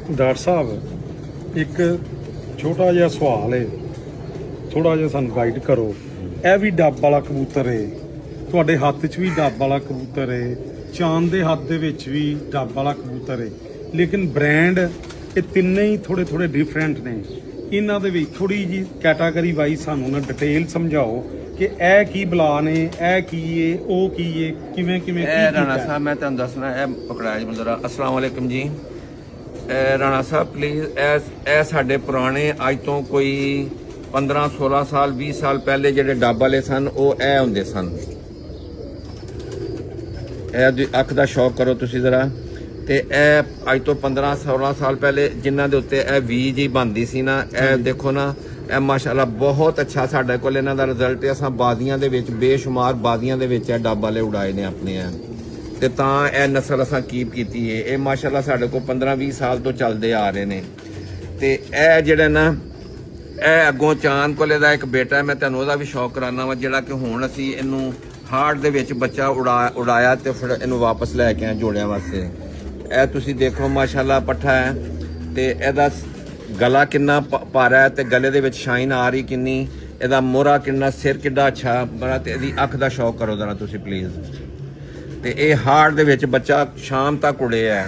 Doctor ਸਾਹਿਬ ਇੱਕ ਛੋਟਾ ਜਿਹਾ ਸਵਾਲ ਹੈ, ਥੋੜਾ ਜਿਹਾ ਸਾਨੂੰ ਗਾਈਡ ਕਰੋ। ਇਹ ਵੀ ਡੱਬ ਵਾਲਾ ਕਬੂਤਰ ਹੈ, ਤੁਹਾਡੇ ਹੱਥ 'ਚ ਵੀ ਡੱਬ ਵਾਲਾ ਕਬੂਤਰ ਹੈ, ਚਾਂਦ ਦੇ ਹੱਥ ਦੇ ਵਿੱਚ ਵੀ ਡੱਬ ਵਾਲਾ ਕਬੂਤਰ ਹੈ, ਲੇਕਿਨ ਬ੍ਰਾਂਡ ਇਹ ਤਿੰਨੇ ਹੀ ਥੋੜੇ ਥੋੜੇ ਡਿਫਰੈਂਟ ਨੇ। ਇਹਨਾਂ ਦੇ ਵਿੱਚ ਥੋੜੀ ਜੀ ਕੈਟਾਗਰੀ ਵਾਈਜ਼ ਸਾਨੂੰ ਨਾ ਡਿਟੇਲ ਸਮਝਾਓ ਕਿ ਇਹ ਕੀ ਬਲਾ ਨੇ, ਇਹ ਕੀ ਏ, ਉਹ ਕੀ ਏ, ਕਿਵੇਂ ਕਿਵੇਂ ਇਹ ਰਾਣਾ ਸਾਹਿਬ ਮੈਂ ਤੁਹਾਨੂੰ ਦੱਸਣਾ, ਇਹ ਪਕੜਾਇਆ ਜੀ ਬੰਦਰਾ। अस्सलाम वालेकुम जी। ਰਾਣਾ ਸਾਹਿਬ ਪਲੀਜ਼, ਇਹ ਸਾਡੇ ਪੁਰਾਣੇ ਅੱਜ ਤੋਂ ਕੋਈ 15-16 ਸਾਲ 20 ਸਾਲ ਪਹਿਲੇ ਜਿਹੜੇ ਡੱਬ ਵਾਲੇ ਸਨ ਉਹ ਇਹ ਹੁੰਦੇ ਸਨ। ਇਹ ਅੱਖ ਦਾ ਸ਼ੌਕ ਕਰੋ ਤੁਸੀਂ ਜ਼ਰਾ। ਤੇ ਇਹ ਅੱਜ ਤੋਂ 15-16 ਸਾਲ ਪਹਿਲੇ ਜਿਨ੍ਹਾਂ ਦੇ ਉੱਤੇ ਇਹ ਵੀ ਜੀ ਬਣਦੀ ਸੀ ਨਾ, ਇਹ ਦੇਖੋ ਨਾ, ਇਹ ਮਾਸ਼ਾਅੱਲਾ ਬਹੁਤ ਅੱਛਾ ਸਾਡੇ ਕੋਲ ਇਹਨਾਂ ਦਾ ਰਿਜ਼ਲਟ ਹੈ। ਅਸਾਂ ਬਾਜ਼ੀਆਂ ਦੇ ਵਿੱਚ ਬੇਸ਼ੁਮਾਰ ਬਾਜ਼ੀਆਂ ਦੇ ਵਿੱਚ ਇਹ ਡੱਬ ਵਾਲੇ ਉਡਾਏ ਨੇ ਆਪਣੇ ਆ, ਤੇ ਤਾਂ ਇਹ ਨਸਲ ਅਸਾਂ ਕੀਪ ਕੀਤੀ ਹੈ। ਇਹ ਮਾਸ਼ਾਅੱਲਾ ਸਾਡੇ ਕੋਲ 15-20 ਸਾਲ ਤੋਂ ਚੱਲਦੇ ਆ ਰਹੇ ਨੇ। ਤੇ ਇਹ ਜਿਹੜਾ ਨਾ, ਇਹ ਅੱਗੋਂ ਚਾਂਦ ਕੋਲੇ ਦਾ ਇੱਕ ਬੇਟਾ, ਮੈਂ ਤੁਹਾਨੂੰ ਉਹਦਾ ਵੀ ਸ਼ੌਕ ਕਰਾਨਾ ਵਾ, ਜਿਹੜਾ ਕਿ ਹੁਣ ਅਸੀਂ ਇਹਨੂੰ ਹਾਰਟ ਦੇ ਵਿੱਚ ਬੱਚਾ ਉਡਾਇਆ ਤੇ ਫਿਰ ਇਹਨੂੰ ਵਾਪਸ ਲੈ ਕੇ ਆਏ ਜੋੜਿਆਂ ਵਾਸਤੇ। ਇਹ ਤੁਸੀਂ ਦੇਖੋ ਮਾਸ਼ਾਅੱਲਾ ਪੱਠਾ ਹੈ, ਤੇ ਇਹਦਾ ਗਲਾ ਕਿੰਨਾ ਭਾਰਾ ਹੈ, ਤੇ ਗਲੇ ਦੇ ਵਿੱਚ ਸ਼ਾਈਨ ਆ ਰਹੀ ਕਿੰਨੀ, ਇਹਦਾ ਮੋਹਰਾ ਕਿੰਨਾ, ਸਿਰ ਕਿੱਡਾ ਅੱਛਾ ਬੜਾ, ਤੇ ਇਹਦੀ ਅੱਖ ਦਾ ਸ਼ੌਕ ਕਰੋ ਜ਼ਰਾ ਤੁਸੀਂ ਪਲੀਜ਼। ਤੇ ਇਹ ਹਾਰਟ ਦੇ ਵਿੱਚ ਬੱਚਾ ਸ਼ਾਮ ਤੱਕ ਉੜਿਆ ਹੈ,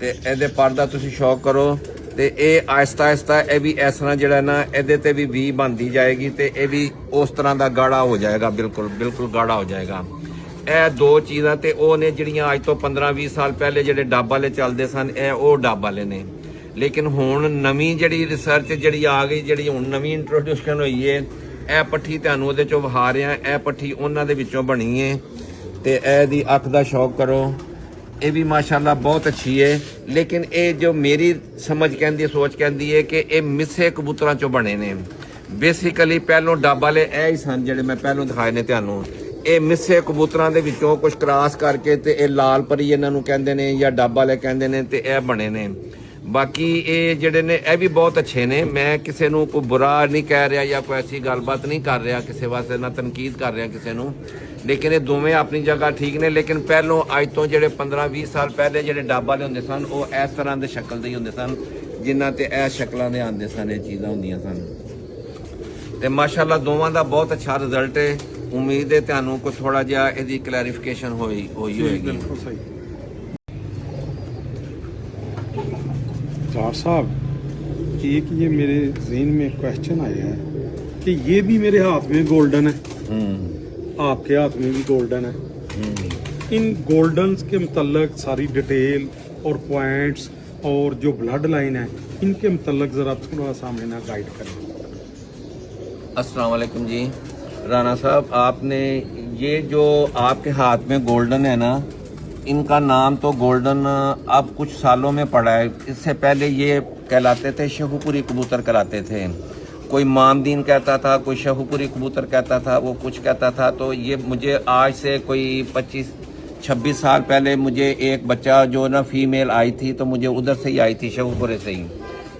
ਤੇ ਇਹਦੇ ਪਰ ਦਾ ਤੁਸੀਂ ਸ਼ੌਕ ਕਰੋ। ਤੇ ਇਹ ਆਹਿਸਤਾ ਆਹਿਸਤਾ ਇਹ ਵੀ ਇਸ ਤਰ੍ਹਾਂ ਜਿਹੜਾ ਨਾ, ਇਹਦੇ ਤੇ ਵੀ ਬਣਦੀ ਜਾਏਗੀ, ਤੇ ਇਹ ਵੀ ਉਸ ਤਰ੍ਹਾਂ ਦਾ ਗਾੜਾ ਹੋ ਜਾਏਗਾ, ਬਿਲਕੁਲ ਬਿਲਕੁਲ ਗਾੜਾ ਹੋ ਜਾਏਗਾ। ਇਹ ਦੋ ਚੀਜ਼ਾਂ ਤੇ ਉਹ ਨੇ ਜਿਹੜੀਆਂ ਅੱਜ ਤੋਂ 15-20 ਸਾਲ ਪਹਿਲੇ ਜਿਹੜੇ ਡੱਬ ਵਾਲੇ ਚੱਲਦੇ ਸਨ, ਇਹ ਉਹ ਡੱਬ ਵਾਲੇ ਨੇ। ਲੇਕਿਨ ਹੁਣ ਨਵੀਂ ਜਿਹੜੀ ਰਿਸਰਚ ਜਿਹੜੀ ਆ ਗਈ, ਜਿਹੜੀ ਹੁਣ ਨਵੀਂ ਇੰਟਰੋਡਿਊਸ਼ਨ ਹੋਈ ਹੈ, ਇਹ ਪੱਠੀ ਤੁਹਾਨੂੰ ਉਹਦੇ ਚੋਂ ਵਿਖਾ ਰਿਹਾ, ਇਹ ਪੱਠੀ ਉਹਨਾਂ ਦੇ ਵਿੱਚੋਂ ਬਣੀ ਹੈ। ਤੇ ਇਹਦੀ ਅੱਖ ਦਾ ਸ਼ੌਕ ਕਰੋ, ਇਹ ਵੀ ਮਾਸ਼ਾਅੱਲਾ ਬਹੁਤ ਅੱਛੀ ਹੈ। ਲੇਕਿਨ ਇਹ ਜੋ ਮੇਰੀ ਸਮਝ ਕਹਿੰਦੀ ਹੈ, ਸੋਚ ਕਹਿੰਦੀ ਹੈ ਕਿ ਇਹ ਮਿੱਸੇ ਕਬੂਤਰਾਂ ਚੋਂ ਬਣੇ ਨੇ। ਬੇਸਿਕਲੀ ਪਹਿਲੋਂ ਡੱਬ ਵਾਲੇ ਇਹ ਹੀ ਸਨ ਜਿਹੜੇ ਮੈਂ ਪਹਿਲੋਂ ਦਿਖਾਏ ਨੇ ਤੁਹਾਨੂੰ। ਇਹ ਮਿੱਸੇ ਕਬੂਤਰਾਂ ਦੇ ਵਿੱਚੋਂ ਕੁਝ ਕ੍ਰਾਸ ਕਰਕੇ ਤੇ ਇਹ ਲਾਲ ਪਰੀ ਇਹਨਾਂ ਨੂੰ ਕਹਿੰਦੇ ਨੇ, ਜਾਂ ਡੱਬ ਵਾਲੇ ਕਹਿੰਦੇ ਨੇ, ਤੇ ਇਹ ਬਣੇ ਨੇ। ਬਾਕੀ ਇਹ ਜਿਹੜੇ ਨੇ ਇਹ ਵੀ ਬਹੁਤ ਅੱਛੇ ਨੇ। ਮੈਂ ਕਿਸੇ ਨੂੰ ਕੋਈ ਬੁਰਾ ਨਹੀਂ ਕਹਿ ਰਿਹਾ ਜਾਂ ਕੋਈ ਐਸੀ ਗੱਲਬਾਤ ਨਹੀਂ ਕਰ ਰਿਹਾ ਕਿਸੇ ਵਾਸਤੇ, ਨਾ ਤਨਕੀਦ ਕਰ ਰਿਹਾ ਕਿਸੇ ਨੂੰ। ਲੇਕਿਨ ਇਹ ਦੋਵੇਂ ਆਪਣੀ ਜਗ੍ਹਾ ਠੀਕ ਨੇ। ਲੇਕਿਨ ਪਹਿਲੋਂ ਅੱਜ ਤੋਂ ਜਿਹੜੇ 15-20 ਸਾਲ ਪਹਿਲੇ ਜਿਹੜੇ ਡੱਬ ਵਾਲੇ ਹੁੰਦੇ ਸਨ, ਉਹ ਇਸ ਤਰ੍ਹਾਂ ਦੇ ਸ਼ਕਲ ਦੇ ਹੀ ਹੁੰਦੇ ਸਨ, ਜਿਨ੍ਹਾਂ ਤੇ ਇਹ ਸ਼ਕਲਾਂ ਦੇ ਆਉਂਦੇ ਸਨ, ਇਹ ਚੀਜ਼ਾਂ ਹੁੰਦੀਆਂ ਸਨ। ਤੇ ਮਾਸ਼ਾਅੱਲਾ ਦੋਵਾਂ ਦਾ ਬਹੁਤ ਅੱਛਾ ਰਿਜ਼ਲਟ ਹੈ। ਉਮੀਦ ਹੈ ਤੁਹਾਨੂੰ ਕੋਈ ਥੋੜਾ ਜਿਹਾ ਇਹਦੀ ਕਲੈਰੀਫਿਕੇਸ਼ਨ ਹੋਈ ਹੋਏਗੀ। बिल्कुल सही। डॉक्टर साहब एक ये मेरे ज़हन में क्वेश्चन आया है कि ये भी मेरे हाथ में गोल्डन है, आपके हाथ में भी गोल्डन है। इन गोल्डन के मतलब सारी डिटेल और पॉइंट्स और जो ब्लड लाइन है, इनके मतलब ज़रा थोड़ा सा हमें ना गाइड करें। अस्सलाम वालेकुम जी। राना साहब, आपने ये जो आपके हाथ में गोल्डन है ना, इनका नाम तो गोल्डन अब कुछ सालों में पड़ा है। इससे पहले ये कहलाते थे शहूपुरी कबूतर कहलाते थे। कोई मामदीन कहता था, कोई शहूपुरी कबूतर कहता था, वो कुछ कहता था। तो ये मुझे आज से कोई 25-26 साल पहले मुझे एक बच्चा जो ना फीमेल आई थी, तो मुझे उधर से ही आई थी, शहूपुरे से ही।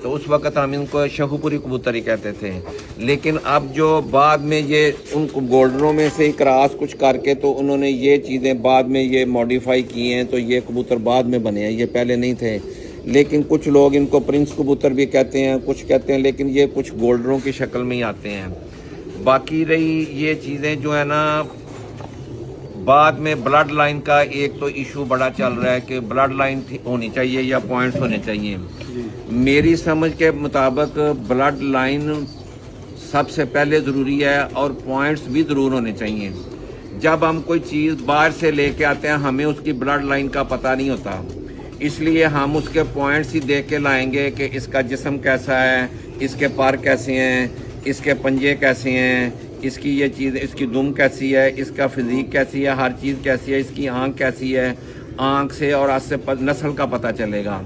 तो उस वक़्त हम इनको शहूपुरी कबूतर ही कहते थे। लेकिन अब जो बाद में ये उन गोल्डनों में से ही क्रॉस कुछ करके तो उन्होंने ये चीज़ें बाद में ये मॉडिफाई किए हैं, तो ये कबूतर बाद में बने हैं, ये पहले नहीं थे। लेकिन कुछ लोग इनको प्रिंस कबूतर भी कहते हैं, कुछ कहते हैं, लेकिन ये कुछ गोल्डनों की शक्ल में ही आते हैं। बाकी रही ये चीज़ें जो है ना, बाद में ब्लड लाइन का एक तो इशू बड़ा चल रहा है कि ब्लड लाइन होनी चाहिए या पॉइंट्स होने चाहिए। मेरी समझ के मुताबिक ब्लड लाइन सबसे पहले ज़रूरी है, और पॉइंट्स भी ज़रूर होने चाहिए। जब हम कोई चीज़ बाहर से लेके आते हैं, हमें उसकी ब्लड लाइन का पता नहीं होता, इसलिए हम उसके पॉइंट्स ही देख के लाएंगे कि इसका जिस्म कैसा है, इसके पर कैसे हैं, इसके पंजे कैसे हैं, इसकी ये चीज़, इसकी दुम कैसी है, इसका फिज़ीक कैसी है, हर चीज़ कैसी है, इसकी आँख कैसी है। आँख से और आज से नस्ल का पता चलेगा।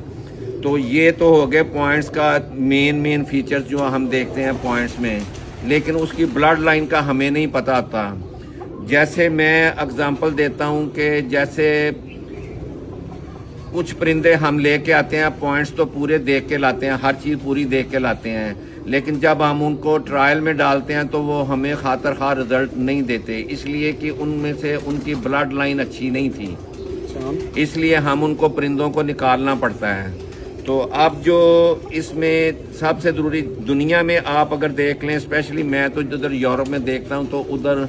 तो ये तो हो गए पॉइंट्स का मेन फीचर्स जो हम देखते हैं पॉइंट्स में। लेकिन उसकी ब्लड लाइन का हमें नहीं पता होता। जैसे मैं एग्जांपल देता हूँ कि जैसे कुछ परिंदे हम लेके आते हैं, पॉइंट्स तो पूरे देख के लाते हैं, हर चीज़ पूरी देख के लाते हैं, लेकिन जब हम उनको ट्रायल में डालते हैं तो वो हमें खातिर खा रिजल्ट नहीं देते, इसलिए कि उनमें से उनकी ब्लड लाइन अच्छी नहीं थी। चांद इसलिए हम उनको परिंदों को निकालना पड़ता है। तो अब जो इसमें सबसे ज़रूरी दुनिया में आप अगर देख लें, स्पेशली मैं तो उधर यूरोप में देखता हूँ, तो उधर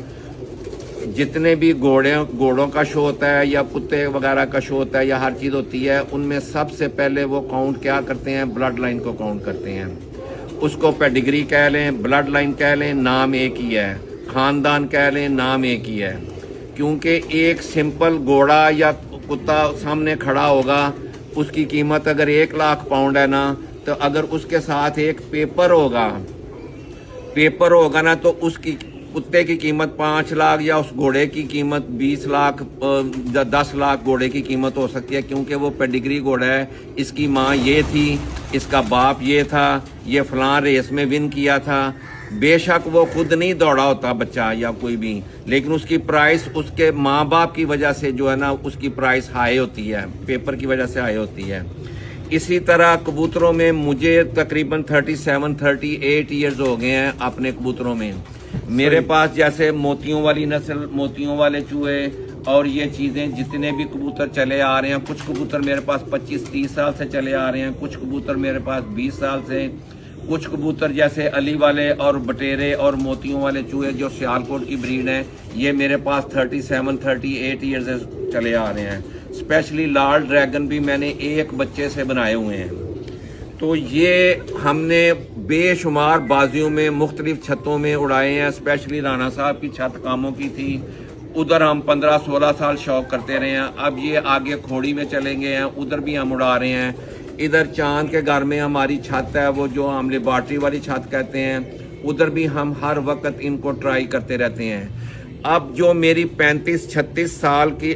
जितने भी घोड़ों का शो होता है या कुत्ते वगैरह का शो होता है या हर चीज़ होती है, उनमें सबसे पहले वो काउंट क्या करते हैं, ब्लड लाइन को काउंट करते हैं। उसको पेडिग्री कह लें, ब्लड लाइन कह लें, नाम एक ही है, ख़ानदान कह लें, नाम एक ही है। क्योंकि एक सिंपल घोड़ा या कुत्ता सामने खड़ा होगा, उसकी कीमत अगर 1 लाख पाउंड है ना, तो अगर उसके साथ एक पेपर होगा ना, तो उसकी कुत्ते की कीमत 5 लाख या उस घोड़े की कीमत 20 लाख 10 लाख घोड़े की कीमत हो सकती है। क्योंकि वो पेडिग्री घोड़ा है, इसकी माँ ये थी, इसका बाप ये था, ये फलां रेस में विन किया था। बेशक वो खुद नहीं दौड़ा होता बच्चा या कोई भी, लेकिन उसकी प्राइस उसके माँ बाप की वजह से जो है ना, उसकी प्राइस हाई होती है, पेपर की वजह से हाई होती है। इसी तरह कबूतरों में मुझे तकरीबन 37-38 ईयर्स हो गए हैं अपने कबूतरों में। मेरे पास जैसे मोतियों वाली नस्ल, मोतियों वाले चूहे और ये चीज़ें जितने भी कबूतर चले आ रहे हैं, कुछ कबूतर मेरे पास 25-30 साल से चले आ रहे हैं, कुछ कबूतर मेरे पास 20 साल से, कुछ कबूतर जैसे अली वाले और बटेरे और मोतियों वाले चूहे जो सियालकोट की ब्रीड है, ये मेरे पास 37-38 ईयर्स से चले आ रहे हैं। स्पेशली लाल ड्रैगन भी मैंने एक बच्चे से बनाए हुए हैं। तो ये हमने बेशुमार बाजियों में मुख्तलिफ छतों में उड़ाए हैं। स्पेशली राना साहब की छत कामों की थी, उधर हम 15-16 साल शौक करते रहे हैं। अब ये आगे खोड़ी में चले गए हैं, उधर भी हम उड़ा रहे हैं। इधर चांद के घर में हमारी छत है, वो जो हम लेबॉर्ट्री वाली छत कहते हैं, उधर भी हम हर वक्त इनको ट्राई करते रहते हैं। अब जो मेरी 35-36 साल की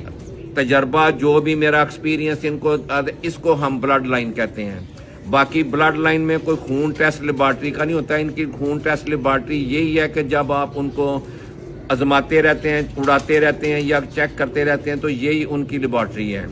तजर्बा, जो भी मेरा एक्सपीरियंस, इसको हम ब्लड लाइन कहते हैं। बाकी ब्लड लाइन में कोई खून टेस्ट लेबॉर्ट्री का नहीं होता। इनकी खून टेस्ट लेबॉर्ट्री यही है कि जब आप उनको आजमाते रहते हैं, उड़ाते रहते हैं या चेक करते रहते हैं, तो यही उनकी लेबॉर्ट्री है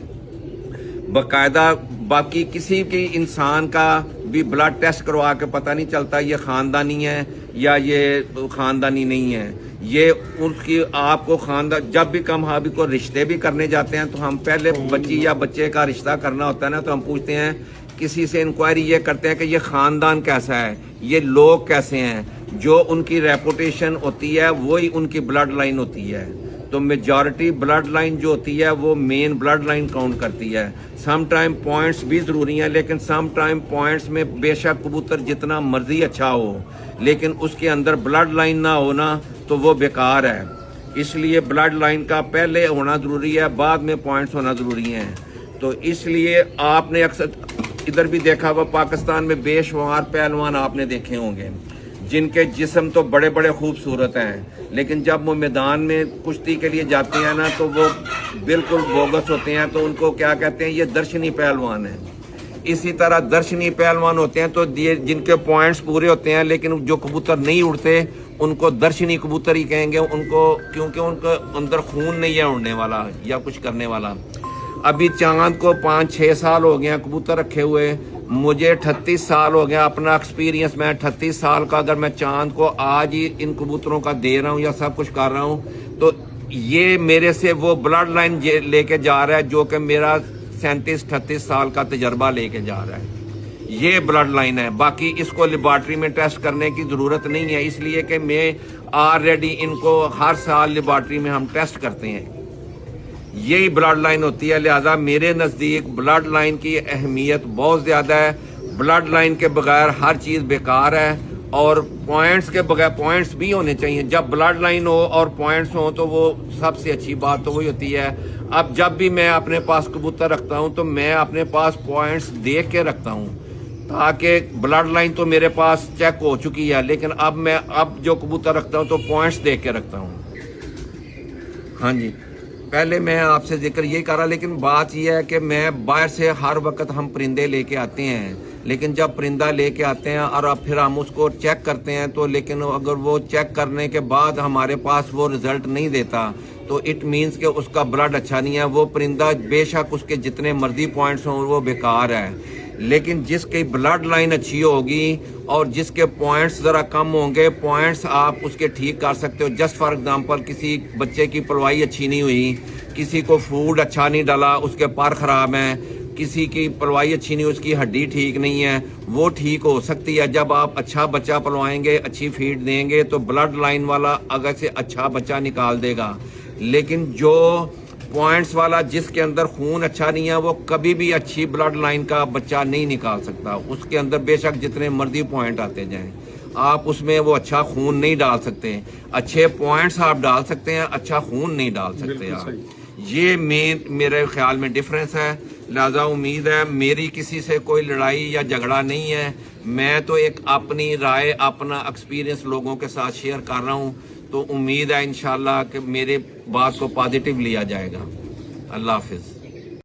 बाकायदा। बाकी किसी भी इंसान का भी ब्लड टेस्ट करवा के पता नहीं चलता ये ख़ानदानी है या ये ख़ानदानी नहीं है। ये उसकी आपको खानदान, जब भी कम हाबी को रिश्ते भी करने जाते हैं, तो हम पहले बच्ची या बच्चे का रिश्ता करना होता है ना, तो हम पूछते हैं, किसी से इंक्वायरी ये करते हैं कि ये ख़ानदान कैसा है, ये लोग कैसे हैं। जो उनकी रेपुटेशन होती है वही उनकी ब्लड लाइन होती है। तो मेजॉरिटी ब्लड लाइन जो होती है वो मेन ब्लड लाइन काउंट करती है। सम टाइम पॉइंट्स भी ज़रूरी हैं, लेकिन सम टाइम पॉइंट्स में बेशक कबूतर जितना मर्जी अच्छा हो, लेकिन उसके अंदर ब्लड लाइन ना होना तो वो बेकार है। इसलिए ब्लड लाइन का पहले होना ज़रूरी है, बाद में पॉइंट्स होना ज़रूरी हैं। तो इसलिए आपने अक्सर इधर भी देखा हुआ, पाकिस्तान में बेशुमार पहलवान आपने देखे होंगे जिनके जिस्म तो बड़े बड़े खूबसूरत हैं, लेकिन जब वो मैदान में कुश्ती के लिए जाते हैं ना, तो वो बिल्कुल बोगस होते हैं। तो उनको क्या कहते हैं, ये दर्शनी पहलवान हैं। इसी तरह दर्शनी पहलवान होते हैं तो जिनके पॉइंट्स पूरे होते हैं, लेकिन जो कबूतर नहीं उड़ते उनको दर्शनी कबूतर ही कहेंगे उनको, क्योंकि उनके अंदर खून नहीं है उड़ने वाला या कुछ करने वाला। अभी चांद को 5-6 साल हो गए कबूतर रखे हुए, मुझे 38 साल हो गया। अपना एक्सपीरियंस, मैं 38 साल का अगर मैं चांद को आज ही इन कबूतरों का दे रहा हूँ या सब कुछ कर रहा हूँ, तो ये मेरे से वो ब्लड लाइन लेके जा रहा है जो कि मेरा 37-38 साल का तजर्बा लेके जा रहा है। ये ब्लड लाइन है। बाकी इसको लेबॉर्ट्री में टेस्ट करने की ज़रूरत नहीं है, इसलिए कि मैं ऑलरेडी इनको हर साल लेबॉर्ट्री में हम टेस्ट करते हैं। यही ब्लड लाइन होती है। लिहाजा मेरे नज़दीक ब्लड लाइन की अहमियत बहुत ज़्यादा है। ब्लड लाइन के बगैर हर चीज़ बेकार है, और पॉइंट्स के बगैर, पॉइंट्स भी होने चाहिए। जब ब्लड लाइन हो और पॉइंट्स हो तो वो सबसे अच्छी बात तो वही होती है। अब जब भी मैं अपने पास कबूतर रखता हूँ तो मैं अपने पास पॉइंट्स देख के रखता हूँ, ताकि ब्लड लाइन तो मेरे पास चेक हो चुकी है, लेकिन अब जो कबूतर रखता हूँ तो पॉइंट्स देख के रखता हूँ। हाँ जी, पहले मैं आपसे जिक्र ये कर रहा, लेकिन बात यह है कि मैं बाहर से हर वक्त हम परिंदे लेके आते हैं, लेकिन जब परिंदा लेके आते हैं और अब फिर हम उसको चेक करते हैं, तो लेकिन अगर वो चेक करने के बाद हमारे पास वो रिजल्ट नहीं देता, तो इट मीन्स कि उसका ब्लड अच्छा नहीं है। वो परिंदा बेशक उसके जितने मर्जी पॉइंट्स हों वो बेकार है। لیکن جس کی بلڈ لائن اچھی ہوگی اور جس کے پوائنٹس ذرا کم ہوں گے، پوائنٹس آپ اس کے ٹھیک کر سکتے ہو. جسٹ فار ایگزامپل کسی بچے کی پلوائی اچھی نہیں ہوئی، کسی کو فوڈ اچھا نہیں ڈالا، اس کے پر خراب ہیں، کسی کی پلوائی اچھی نہیں، اس کی ہڈی ٹھیک نہیں ہے، وہ ٹھیک ہو سکتی ہے جب آپ اچھا بچہ پلوائیں گے، اچھی فیڈ دیں گے تو بلڈ لائن والا اگر سے اچھا بچہ نکال دے گا. لیکن جو پوائنٹس والا جس کے اندر خون اچھا نہیں ہے وہ کبھی بھی اچھی بلڈ لائن کا بچہ نہیں نکال سکتا. اس کے اندر بے شک جتنے مرضی پوائنٹ آتے جائیں، آپ اس میں وہ اچھا خون نہیں ڈال سکتے. اچھے پوائنٹس آپ ڈال سکتے ہیں، اچھا خون نہیں ڈال سکتے آپ. یہ میرے خیال میں ڈفرینس ہے. لہذا امید ہے میری کسی سے کوئی لڑائی یا جھگڑا نہیں ہے، میں تو ایک اپنی رائے، اپنا ایکسپیرینس لوگوں کے ساتھ شیئر کر رہا ہوں. تو امید ہے انشاءاللہ کہ میرے بات کو پازیٹیو لیا جائے گا. اللہ حافظ.